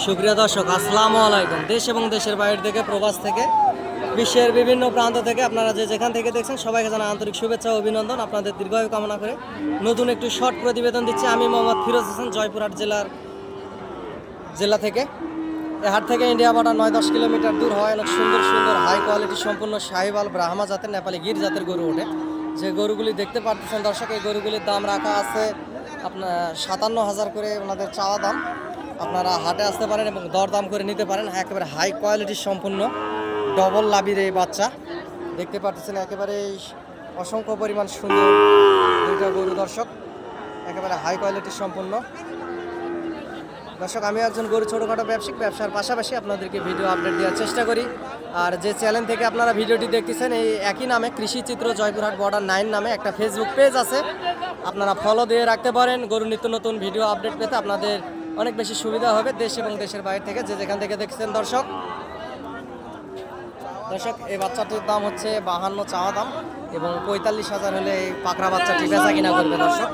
সুপ্রিয় দর্শক, আসসালামু আলাইকুম। দেশ এবং দেশের বাইরে থেকে, প্রবাস থেকে, বিশ্বের বিভিন্ন প্রান্ত থেকে আপনারা যে যেখান থেকে দেখছেন সবাইকে জানাই আন্তরিক শুভেচ্ছা ও অভিনন্দন। আপনাদের দীর্ঘায়ু কামনা করে নতুন একটি শর্ট প্রতিবেদন দিচ্ছি আমি মোহাম্মদ ফিরোজ হোসেন, জয়পুরহাট জেলা থেকে। এই হাট থেকে ইন্ডিয়া বর্ডার 9-10 কিলোমিটার দূর হয়। অনেক সুন্দর সুন্দর হাই কোয়ালিটি সম্পূর্ণ শাহিওয়াল ব্রাহ্মা জাতের নেপালি গির জাতের গরু ওঠে। যে গরুগুলি দেখতে পাচ্ছেন দর্শক, এই গরুগুলির দাম রাখা আছে আপনার 57,000 করে ওনাদের চাওয়া দাম। আপনারা হাটে আসতে পারেন এবং দরদাম করে নিতে পারেন। একেবারে হাই কোয়ালিটির সম্পূর্ণ ডবল লাভির এই বাচ্চা দেখতে পাচ্ছেন, একেবারে অসংখ্য পরিমাণ সুন্দর দুইটা গরু দর্শক, একেবারে হাই কোয়ালিটির সম্পূর্ণ। দর্শক, আমি একজন গরু ছোটোখাটো ব্যবসার পাশাপাশি আপনাদেরকে ভিডিও আপডেট দেওয়ার চেষ্টা করি। আর যে চ্যানেল থেকে আপনারা ভিডিওটি দেখতেছেন, এই একই নামে কৃষি চিত্র জয়পুরহাট বর্ডার 9 নামে একটা ফেসবুক পেজ আছে, আপনারা ফলো দিয়ে রাখতে পারেন। গরু নিত্য নতুন ভিডিও আপডেট পেতে আপনাদের অনেক বেশি সুবিধা হবে, দেশ এবং দেশের বাইরে থেকে যে যেখান থেকে দেখছেন। দর্শক, এই বাচ্চাটির দাম হচ্ছে 52 চাওয়া দাম এবং 45,000 হলে এই পাকড়া বাচ্চাটি বেচা কিনা করবে। দর্শক,